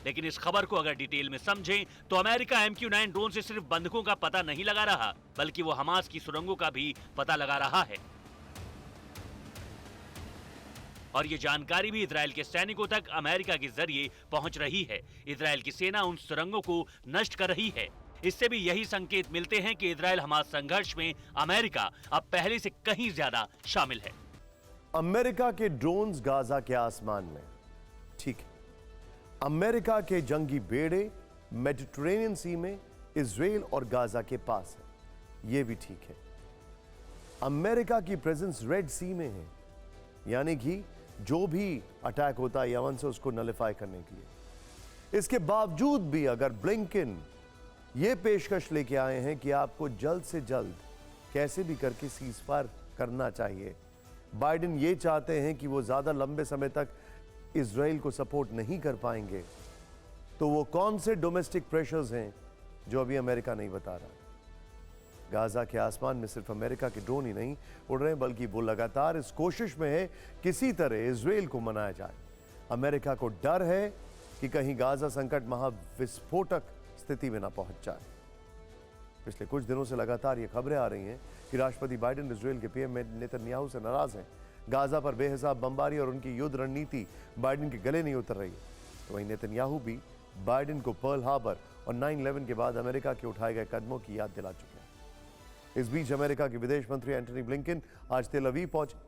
लेकिन इस खबर को अगर डिटेल में समझें तो अमेरिका MQ-9 ड्रोन से सिर्फ बंधकों का पता नहीं लगा रहा, बल्कि वो हमास की सुरंगों का भी पता लगा रहा है। और ये जानकारी भी इजरायल के सैनिकों तक अमेरिका के जरिए पहुंच रही है। इजरायल की सेना उन सुरंगों को नष्ट कर रही है। इससे भी यही संकेत मिलते हैं कि इजरायल हमास संघर्ष में अमेरिका अब पहले से कहीं ज्यादा शामिल है। अमेरिका के ड्रोन्स गाजा के आसमान में, ठीक है। अमेरिका के जंगी बेड़े मेडिटेरेनियन सी में इजराइल और गाजा के पास है, यह भी ठीक है। अमेरिका की प्रेजेंस रेड सी में है, यानी कि जो भी अटैक होता है यमन से, उसको नलिफाई करने के लिए। इसके बावजूद भी अगर ब्लिंकन ये पेशकश लेके आए हैं कि आपको जल्द से जल्द कैसे भी करके सीजफायर करना चाहिए, बाइडेन ये चाहते हैं कि वो ज्यादा लंबे समय तक इजराइल को सपोर्ट नहीं कर पाएंगे, तो वो कौन से डोमेस्टिक प्रेशर्स हैं जो अभी अमेरिका नहीं बता रहा। गाजा के आसमान में सिर्फ अमेरिका के ड्रोन ही नहीं उड़ रहे हैं, बल्कि वो लगातार इस कोशिश में है किसी तरह इजराइल को मनाया जाए। अमेरिका को डर है कि कहीं गाजा संकट महाविस्फोटक स्थिति में ना पहुंच जाए। पिछले कुछ दिनों से लगातार ये खबरें आ रही हैं कि राष्ट्रपति बाइडेन इजराइल के पीएम नेतन्याहू से नाराज हैं। गाजा पर बेहिसाब बमबारी और उनकी युद्ध रणनीति बाइडेन के गले नहीं उतर रही है। तो वहीं नेतन्याहू भी बाइडेन को पर्ल हार्बर और 9/11 के बाद अमेरिका के उठाए गए कदमों की याद दिला चुके हैं। इस बीच अमेरिका के विदेश मंत्री एंटनी ब्लिंकन आज तेल अवीव पहुंचे।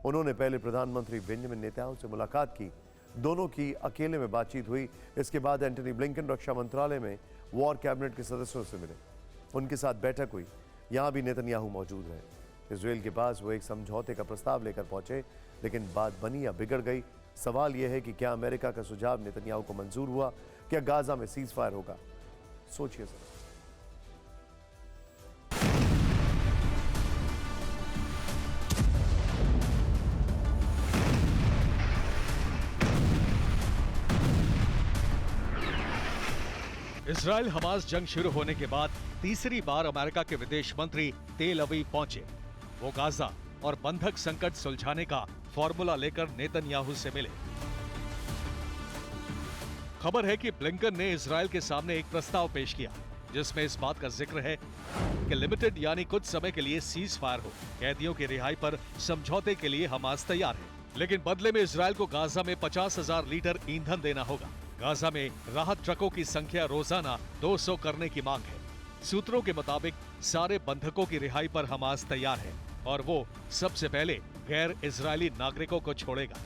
उन्होंने पहले प्रधानमंत्री बेंजामिन नेतन्याहू से मुलाकात की। दोनों की अकेले में बातचीत हुई। इसके बाद एंटनी ब्लिंकन रक्षा मंत्रालय में वॉर कैबिनेट के सदस्यों से मिले, उनके साथ बैठक हुई। यहां भी नेतन्याहू मौजूद रहे। इजराइल के पास वो एक समझौते का प्रस्ताव लेकर पहुंचे, लेकिन बात बनी या बिगड़ गई। सवाल यह है कि क्या अमेरिका का सुझाव नेतन्याहू को मंजूर हुआ? क्या गाजा में सीज फायर होगा? सोचिए जरा। इजराइल हमास जंग शुरू होने के बाद तीसरी बार अमेरिका के विदेश मंत्री तेल अवीव पहुंचे। वो गाजा और बंधक संकट सुलझाने का फॉर्मूला लेकर नेतन्याहू से मिले। खबर है कि ब्लिंकन ने इजरायल के सामने एक प्रस्ताव पेश किया जिसमें इस बात का जिक्र है कि लिमिटेड यानी कुछ समय के लिए सीज फायर हो, कैदियों की रिहाई पर समझौते के लिए हमास तैयार है, लेकिन बदले में इजरायल को गाजा में 50,000 लीटर ईंधन देना होगा। गाजा में राहत ट्रकों की संख्या रोजाना 200 करने की मांग है। सूत्रों के मुताबिक सारे बंधकों की रिहाई पर हमास तैयार है और वो सबसे पहले गैर इजरायली नागरिकों को छोड़ेगा।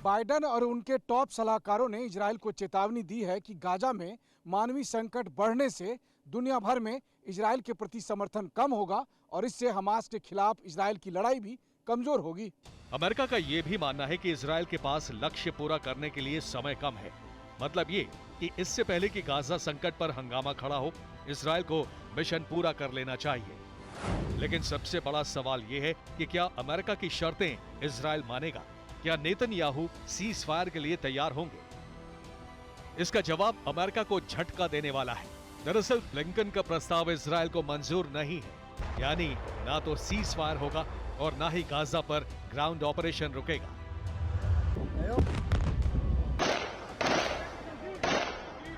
बाइडेन और उनके टॉप सलाहकारों ने इजरायल को चेतावनी दी है कि गाजा में मानवीय संकट बढ़ने से दुनिया भर में इजरायल के प्रति समर्थन कम होगा और इससे हमास के खिलाफ इजरायल की लड़ाई भी कमजोर होगी। अमेरिका का ये भी मानना है कि इजरायल के पास लक्ष्य पूरा करने के लिए समय कम है। मतलब ये कि इससे पहले कि गाजा संकट पर हंगामा खड़ा हो, इजरायल को मिशन पूरा कर लेना चाहिए। लेकिन सबसे बड़ा सवाल ये है कि क्या अमेरिका की शर्तें इजरायल मानेगा? क्या नेतन्याहू सीज फायर के लिए तैयार होंगे? इसका जवाब अमेरिका को झटका देने वाला है। दरअसल ब्लिंकन का प्रस्ताव इजरायल को मंजूर नहीं है, यानी ना तो सीज फायर होगा और ना ही गाजा पर ग्राउंड ऑपरेशन रुकेगा।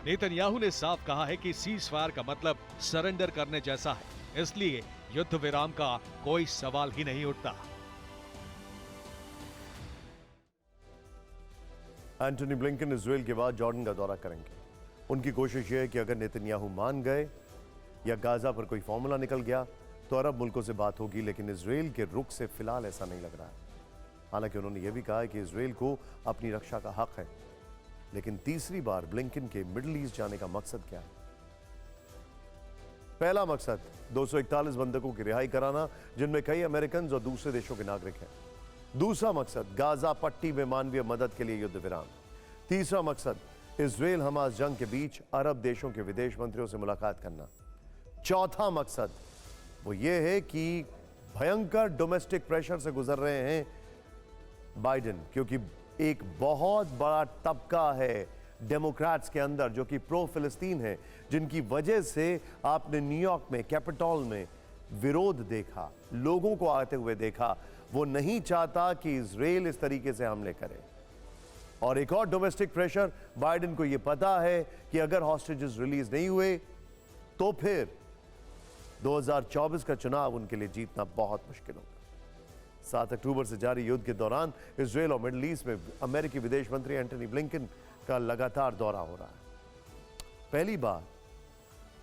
नेतन्याहू ने साफ कहा है कि सीज फायर का मतलब सरेंडर करने जैसा है, इसलिए युद्ध विराम का कोई सवाल ही नहीं उठता। एंटनी ब्लिंकन इजरायल के बाद जॉर्डन का दौरा करेंगे। उनकी कोशिश यह है कि अगर नेतन्याहू मान गए या गाजा पर कोई फॉर्मूला निकल गया तो अरब मुल्कों से बात होगी, लेकिन इजरायल के रुख से फिलहाल ऐसा नहीं लग रहा है। हालांकि उन्होंने यह भी कहा है कि इजरायल को अपनी रक्षा का हक है, लेकिन तीसरी बार ब्लिंकन के मिडिल ईस्ट जाने का मकसद क्या है? पहला मकसद 241 बंधकों की रिहाई कराना, जिनमें कई अमेरिकन और दूसरे देशों के नागरिक हैं। दूसरा मकसद गाजा पट्टी में मानवीय मदद के लिए युद्ध विराम। तीसरा मकसद इजरायल हमास जंग के बीच अरब देशों के विदेश मंत्रियों से मुलाकात करना। चौथा मकसद वो ये है कि भयंकर डोमेस्टिक प्रेशर से गुजर रहे हैं बाइडेन, क्योंकि एक बहुत बड़ा तबका है डेमोक्रेट्स के अंदर जो कि प्रो फिलिस्तीन है, जिनकी वजह से आपने न्यूयॉर्क में कैपिटॉल में विरोध देखा, लोगों को आते हुए देखा। वो नहीं चाहता कि इजरायल इस तरीके से हमले करे। और एक और डोमेस्टिक प्रेशर, बाइडेन को यह पता है कि अगर हॉस्टेजेस रिलीज नहीं हुए तो फिर 2024 का चुनाव उनके लिए जीतना बहुत मुश्किल होगा। 7 अक्टूबर से जारी युद्ध के दौरान इजरायल और मिडिल ईस्ट में अमेरिकी विदेश मंत्री एंटनी ब्लिंकन का लगातार दौरा हो रहा है। पहली बार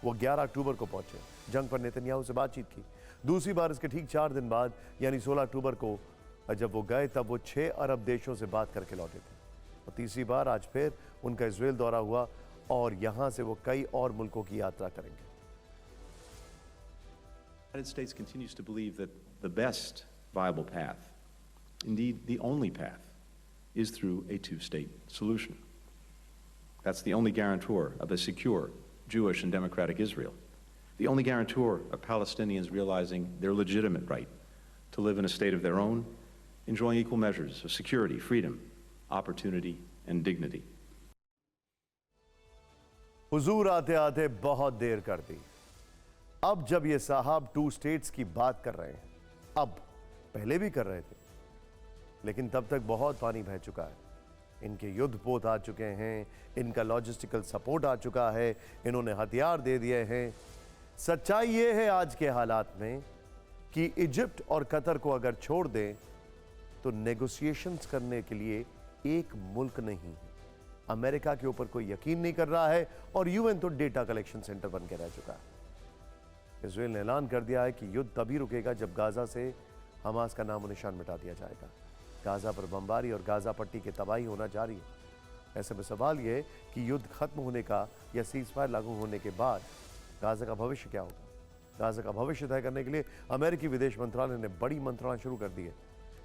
वो 11 अक्टूबर को पहुंचे, जंग पर नेतन्याहू से बातचीत की। दूसरी बार इसके ठीक 4 दिन बाद यानी 16 अक्टूबर को जब वो गए तब वो 6 अरब देशों से बात करके लौटे थे। और तीसरी बार आज फिर उनका इजरायल दौरा हुआ और यहां से वो कई और मुल्कों की यात्रा करेंगे। The United States continues to believe that the best viable path, indeed the only path, is through a two-state solution. That's the only guarantor of a secure Jewish and democratic Israel, the only guarantor of Palestinians realizing their legitimate right to live in a state of their own, enjoying equal measures of security, freedom, opportunity, and dignity. हुजूर आते आते बहुत देर कर दी। अब जब ये साहब 2 states की बात कर रहे हैं, अब पहले भी कर रहे थे, लेकिन तब तक बहुत पानी बह चुका है। इनके युद्ध पोत आ चुके हैं, इनका लॉजिस्टिकल सपोर्ट आ चुका है, इन्होंने हथियार दे दिए हैं। सच्चाई ये है आज के हालात में कि इजिप्ट और कतर को अगर छोड़ दें तो नेगोशिएशंस करने के लिए एक मुल्क नहीं है। अमेरिका के ऊपर कोई यकीन नहीं कर रहा है और यूएन तो डेटा कलेक्शन सेंटर बन के रह चुका है। इजरायल ने ऐलान कर दिया है कि युद्ध तभी रुकेगा जब गाजा से हमास का नामो निशान मिटा दिया जाएगा। गाजा पर बमबारी और गाजा पट्टी की तबाही होना जारी है। ऐसे में सवाल यह है कि युद्ध खत्म होने का या सीज़फायर लागू होने के बाद गाजा का भविष्य क्या होगा। गाजा का भविष्य तय करने के लिए अमेरिकी विदेश मंत्रालय ने बड़ी मंत्रणा शुरू कर दी है।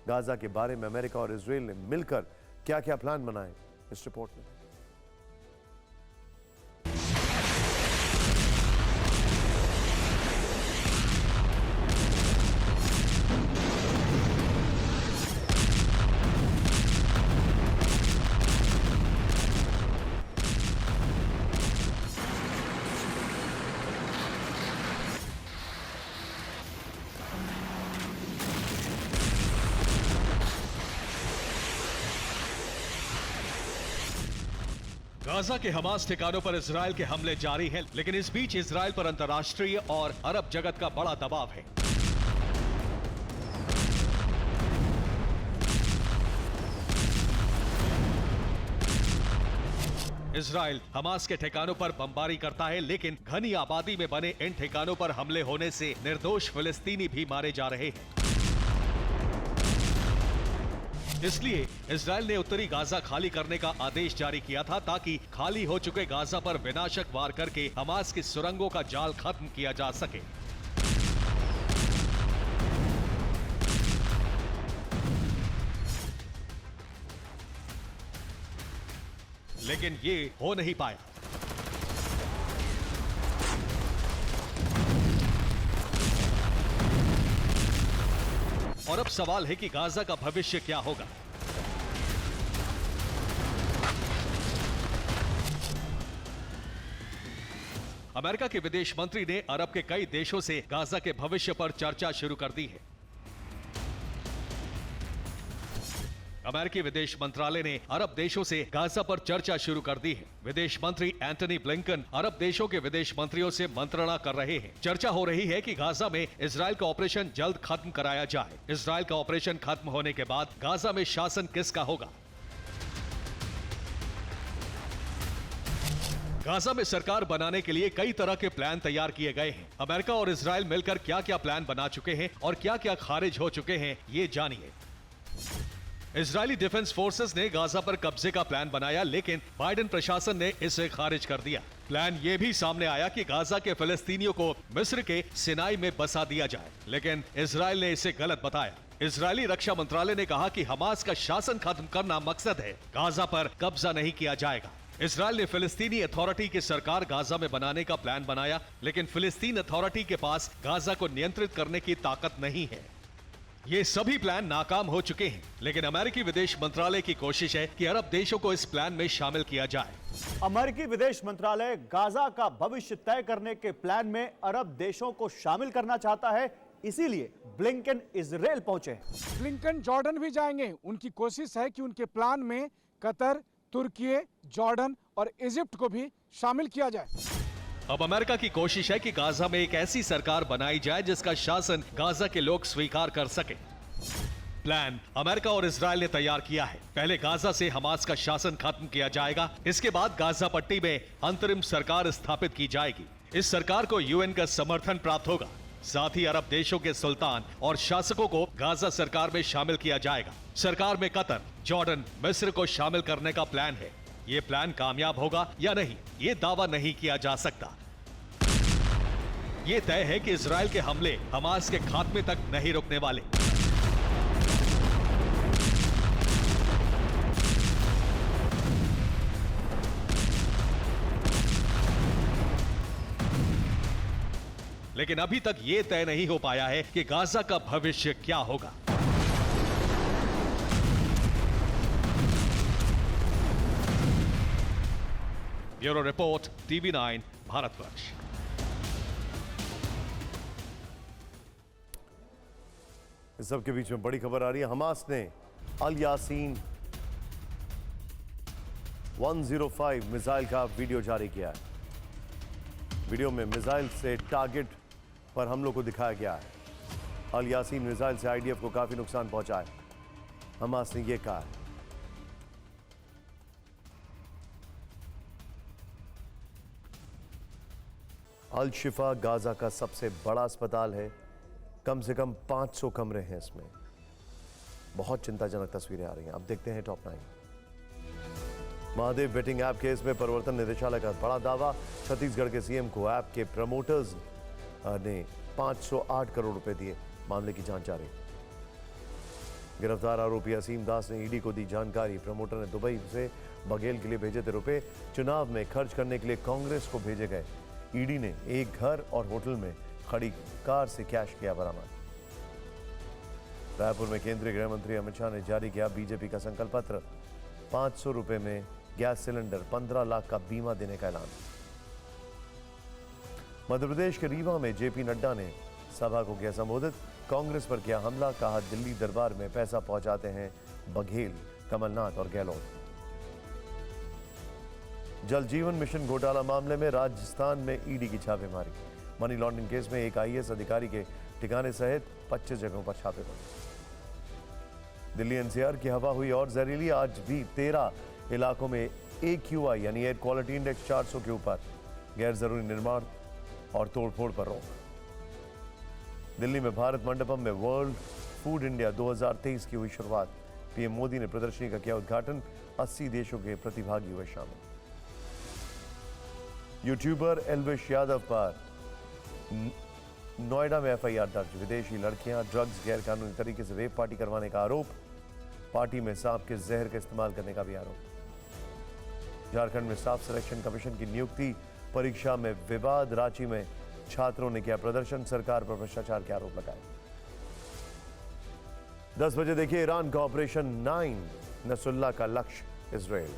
गाजा के बारे में अमेरिका और इजरायल ने मिलकर क्या क्या प्लान बनाए, इस रिपोर्ट में। गाजा के हमास ठिकानों पर इजरायल के हमले जारी हैं, लेकिन इस बीच इजरायल पर अंतर्राष्ट्रीय और अरब जगत का बड़ा दबाव है। इजरायल हमास के ठिकानों पर बमबारी करता है, लेकिन घनी आबादी में बने इन ठिकानों पर हमले होने से निर्दोष फिलिस्तीनी भी मारे जा रहे हैं। इसलिए इजरायल ने उत्तरी गाजा खाली करने का आदेश जारी किया था, ताकि खाली हो चुके गाजा पर विनाशक वार करके हमास की सुरंगों का जाल खत्म किया जा सके। लेकिन ये हो नहीं पाया। और अब सवाल है कि गाजा का भविष्य क्या होगा। अमेरिका के विदेश मंत्री ने अरब के कई देशों से गाजा के भविष्य पर चर्चा शुरू कर दी है। अमेरिकी विदेश मंत्रालय ने अरब देशों से गाजा पर चर्चा शुरू कर दी है। विदेश मंत्री एंटनी ब्लिंकन अरब देशों के विदेश मंत्रियों से मंत्रणा कर रहे हैं। चर्चा हो रही है कि गाजा में इजरायल का ऑपरेशन जल्द खत्म कराया जाए। इजरायल का ऑपरेशन खत्म होने के बाद गाजा में शासन किसका होगा? गाजा में सरकार बनाने के लिए कई तरह के प्लान तैयार किए गए हैं। अमेरिका और इजरायल मिलकर क्या क्या प्लान बना चुके हैं और क्या क्या खारिज हो चुके हैं, ये जानिए। इजरायली डिफेंस फोर्सेस ने गाजा पर कब्जे का प्लान बनाया, लेकिन बाइडेन प्रशासन ने इसे खारिज कर दिया। प्लान ये भी सामने आया कि गाजा के फिलिस्तीनियों को मिस्र के सिनाई में बसा दिया जाए, लेकिन इजरायल ने इसे गलत बताया। इजरायली रक्षा मंत्रालय ने कहा कि हमास का शासन खत्म करना मकसद है, गाजा पर कब्जा नहीं किया जाएगा। इजरायल ने फिलिस्तीनी अथॉरिटी की सरकार गाजा में बनाने का प्लान बनाया, लेकिन फिलिस्तीन अथॉरिटी के पास गाजा को नियंत्रित करने की ताकत नहीं है। ये सभी प्लान नाकाम हो चुके हैं, लेकिन अमेरिकी विदेश मंत्रालय की कोशिश है कि अरब देशों को इस प्लान में शामिल किया जाए। अमेरिकी विदेश मंत्रालय गाजा का भविष्य तय करने के प्लान में अरब देशों को शामिल करना चाहता है, इसीलिए ब्लिंकन इजरायल पहुंचे। ब्लिंकन जॉर्डन भी जाएंगे। उनकी कोशिश है कि उनके प्लान में कतर, तुर्की, जॉर्डन और इजिप्ट को भी शामिल किया जाए। अब अमेरिका की कोशिश है कि गाजा में एक ऐसी सरकार बनाई जाए जिसका शासन गाजा के लोग स्वीकार कर सके। प्लान अमेरिका और इजरायल ने तैयार किया है। पहले गाजा से हमास का शासन खत्म किया जाएगा, इसके बाद गाजा पट्टी में अंतरिम सरकार स्थापित की जाएगी। इस सरकार को यूएन का समर्थन प्राप्त होगा। साथ ही अरब देशों के सुल्तान और शासकों को गाजा सरकार में शामिल किया जाएगा। सरकार में कतर, जॉर्डन, मिस्र को शामिल करने का प्लान है। ये प्लान कामयाब होगा या नहीं, ये दावा नहीं किया जा सकता। ये तय है कि इजरायल के हमले हमास के खात्मे तक नहीं रुकने वाले। लेकिन अभी तक ये तय नहीं हो पाया है कि गाजा का भविष्य क्या होगा। Bureau report, TV9 Bharatvarsh. इस सब के बीच में बड़ी खबर आ रही है। हमास ने अल यासीन 105 मिसाइल का वीडियो जारी किया है। वीडियो में मिसाइल से टारगेट पर हमलों को दिखाया गया है। अल यासीन मिसाइल से आईडीएफ को काफी नुकसान पहुंचा है, हमास ने यह कहा है। अल शिफा गाजा का सबसे बड़ा अस्पताल है। कम से कम 500 कमरे हैं इसमें। बहुत चिंताजनक तस्वीरें आ रही हैं। अब देखते हैं top 9। Mahadev betting app case में प्रवर्तन निदेशालय का बड़ा दावा। छत्तीसगढ़ के सीएम को ऐप के प्रमोटर्स ने 508 करोड़ रुपए दिए। मामले की जांच जारी। गिरफ्तार आरोपी असीम दास ने ईडी को दी जानकारी। प्रमोटर ने दुबई से बघेल के लिए भेजे थे रुपए। चुनाव में खर्च करने के लिए कांग्रेस को भेजे गए। ईडी ने एक घर और होटल में खड़ी कार से कैश किया बरामद। रायपुर में केंद्रीय गृह मंत्री अमित शाह ने जारी किया बीजेपी का संकल्प पत्र। 500 रुपए में गैस सिलेंडर, 15 लाख का बीमा देने का ऐलान। मध्य प्रदेश के रीवा में जेपी नड्डा ने सभा को किया संबोधित। कांग्रेस पर किया हमला, कहा दिल्ली दरबार में पैसा पहुंचाते हैं बघेल, कमलनाथ और गहलोत। जल जीवन मिशन घोटाला मामले में राजस्थान में ईडी की छापेमारी। मनी लॉन्ड्रिंग केस में एक आईएएस अधिकारी के ठिकाने सहित 25 जगहों पर छापे पड़े। दिल्ली एनसीआर की हवा हुई और जहरीली। आज भी 13 इलाकों में AQI यानी एयर क्वालिटी इंडेक्स 400 के ऊपर। गैर जरूरी निर्माण और तोड़फोड़ पर रोक। दिल्ली में भारत मंडपम में वर्ल्ड फूड इंडिया 2023 की हुई शुरुआत। पीएम मोदी ने प्रदर्शनी का किया उद्घाटन। 80 देशों के प्रतिभागी हुए शामिल। यूट्यूबर एल्विश यादव पर नोएडा में FIR दर्ज। विदेशी लड़कियां ड्रग्स गैर कानूनी तरीके से रेप पार्टी करवाने का आरोप। पार्टी में सांप के जहर का इस्तेमाल करने का भी आरोप। झारखंड में स्टाफ सिलेक्शन कमीशन की नियुक्ति। परीक्षा में विवाद। रांची में छात्रों ने किया प्रदर्शन। सरकार पर भ्रष्टाचार के आरोप लगाए। 10 बजे देखिए ईरान का ऑपरेशन 9। नसरुल्लाह का लक्ष्य इजराइल।